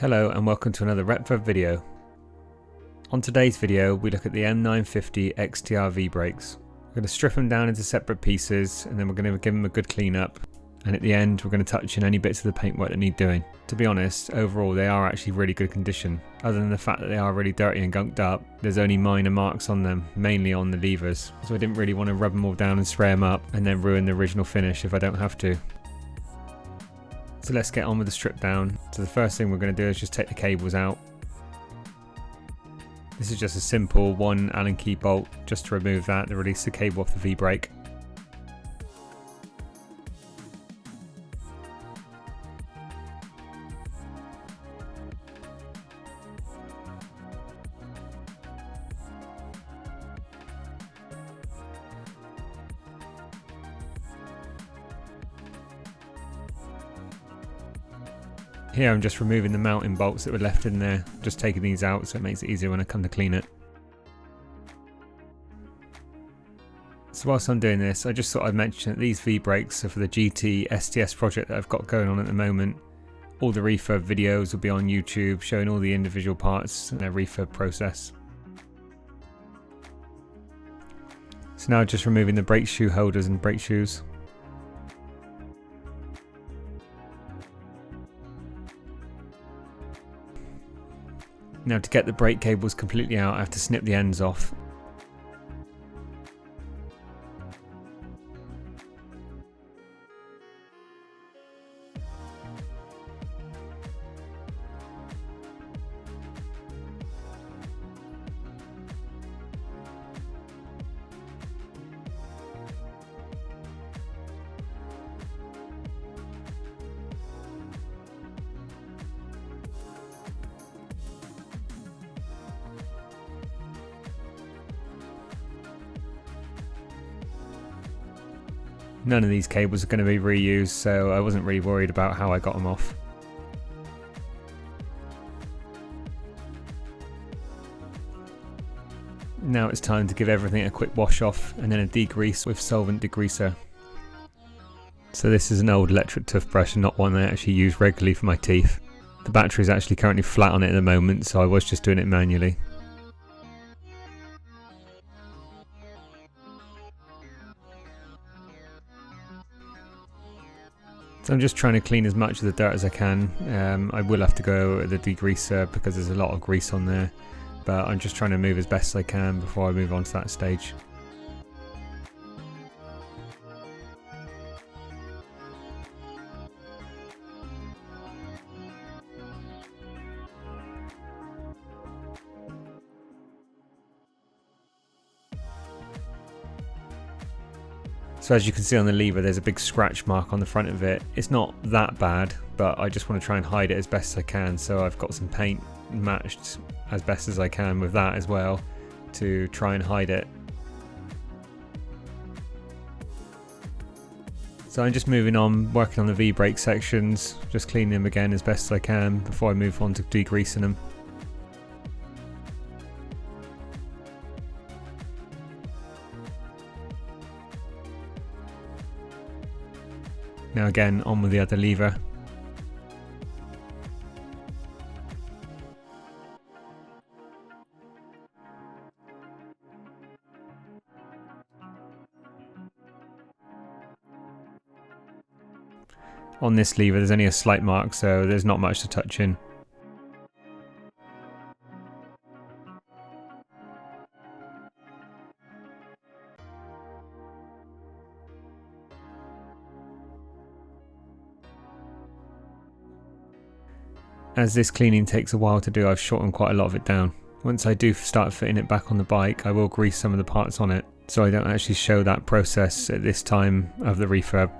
Hello and welcome to another Retfurb video. On today's video we look at the M-950 XTR V-brakes. We're going to strip them down into separate pieces and then we're going to give them a good clean up, and at the end we're going to touch in any bits of the paintwork that need doing. To be honest, overall they are actually really good condition. Other than the fact that they are really dirty and gunked up, there's only minor marks on them, mainly on the levers, so I didn't really want to rub them all down and spray them up and then ruin the original finish if I don't have to. So let's get on with the strip down. So the first thing we're going to do is just take the cables out. This is just a simple 1 Allen key bolt just to remove that to release the cable off the V-brake. Here I'm just removing the mounting bolts that were left in there, just taking these out so it makes it easier when I come to clean it. So whilst I'm doing this, I just thought I'd mention that these V-brakes are for the GT STS project that I've got going on at the moment. All the refurb videos will be on YouTube showing all the individual parts and their refurb process. So now just removing the brake shoe holders and brake shoes. Now to get the brake cables completely out, I have to snip the ends off. None of these cables are going to be reused, so I wasn't really worried about how I got them off. Now it's time to give everything a quick wash off and then a degrease with solvent degreaser. So this is an old electric toothbrush and not one I actually use regularly for my teeth. The battery is actually currently flat on it at the moment, so I was just doing it manually. So I'm just trying to clean as much of the dirt as I can. I will have to go with the degreaser because there's a lot of grease on there, but I'm just trying to move as best as I can before I move on to that stage. So as you can see on the lever, there's a big scratch mark on the front of it. It's not that bad, but I just want to try and hide it as best as I can. So I've got some paint matched as best as I can with that as well to try and hide it. So I'm just moving on, working on the V-brake sections, just cleaning them again as best as I can before I move on to degreasing them. Now again, on with the other lever. On this lever there's only a slight mark, so there's not much to touch in. As this cleaning takes a while to do, I've shortened quite a lot of it down. Once I do start fitting it back on the bike, I will grease some of the parts on it, so I don't actually show that process at this time of the refurb.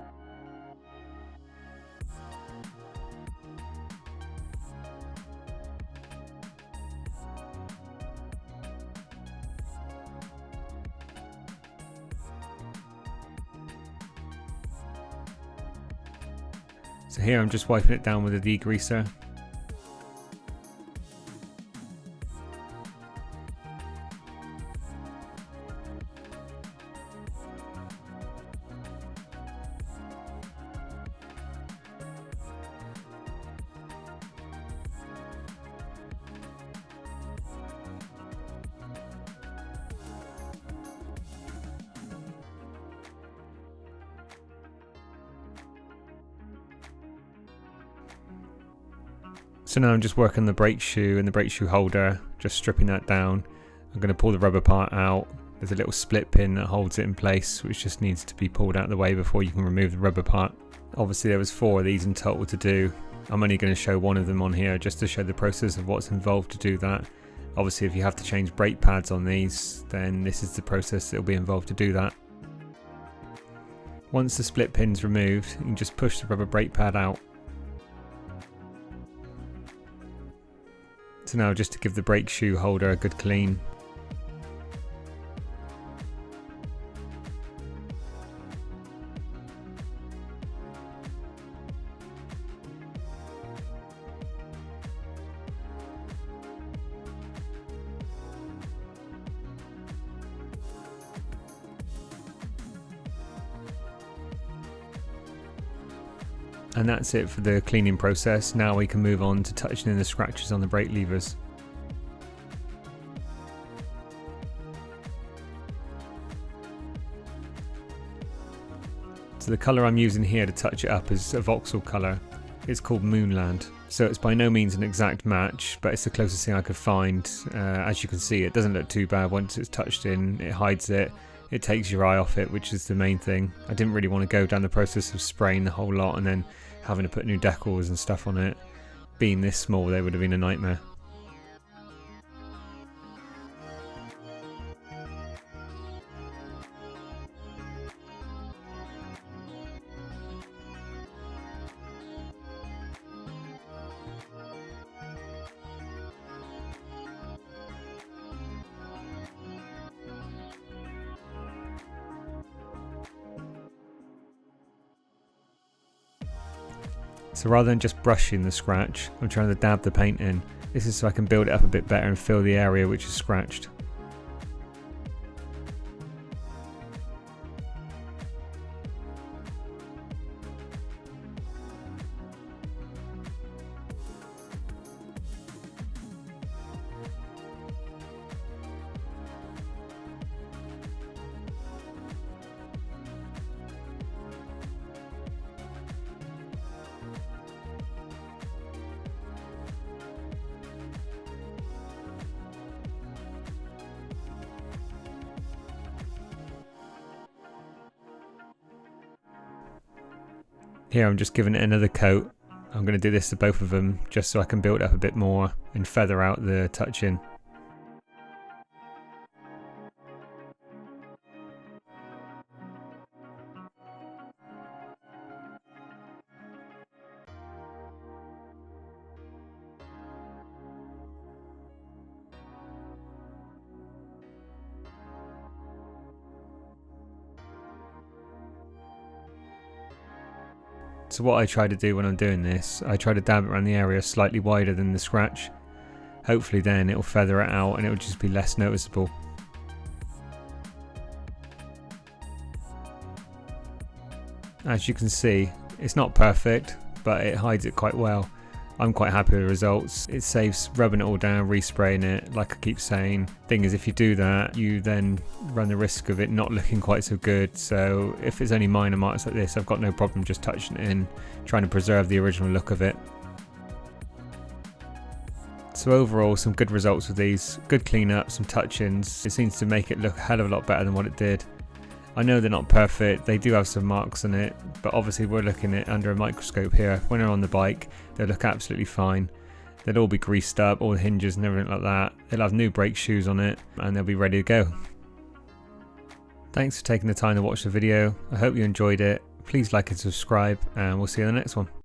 So here I'm just wiping it down with a degreaser. So now I'm just working the brake shoe and the brake shoe holder, just stripping that down. I'm going to pull the rubber part out. There's a little split pin that holds it in place, which just needs to be pulled out of the way before you can remove the rubber part. Obviously there was 4 of these in total to do. I'm only going to show one of them on here just to show the process of what's involved to do that. Obviously if you have to change brake pads on these, then this is the process that will be involved to do that. Once the split pin's removed, you can just push the rubber brake pad out. So now just to give the brake shoe holder a good clean. And that's it for the cleaning process. Now we can move on to touching in the scratches on the brake levers. So the colour I'm using here to touch it up is a Vauxhall colour. It's called Moonland. So it's by no means an exact match, but it's the closest thing I could find. As you can see, it doesn't look too bad once it's touched in. It hides it. It takes your eye off it, which is the main thing. I didn't really want to go down the process of spraying the whole lot and then having to put new decals and stuff on it. Being this small, they would have been a nightmare. So rather than just brushing the scratch, I'm trying to dab the paint in. This is so I can build it up a bit better and fill the area which is scratched. Here I'm just giving it another coat. I'm going to do this to both of them just so I can build up a bit more and feather out the touch-in. So what I try to do when I'm doing this, I try to dab it around the area slightly wider than the scratch. Hopefully then it'll feather it out and it'll just be less noticeable. As you can see, it's not perfect, but it hides it quite well. I'm quite happy with the results. It saves rubbing it all down, respraying it, like I keep saying. Thing is, if you do that, you then run the risk of it not looking quite so good. So if it's only minor marks like this, I've got no problem just touching it in, trying to preserve the original look of it. So overall, some good results with these. Good cleanup, some touch-ins. It seems to make it look a hell of a lot better than what it did. I know they're not perfect, they do have some marks on it, but obviously we're looking at under a microscope here. When they're on the bike, they'll look absolutely fine. They'll all be greased up, all the hinges and everything like that. They'll have new brake shoes on it, and they'll be ready to go. Thanks for taking the time to watch the video. I hope you enjoyed it. Please like and subscribe, and we'll see you in the next one.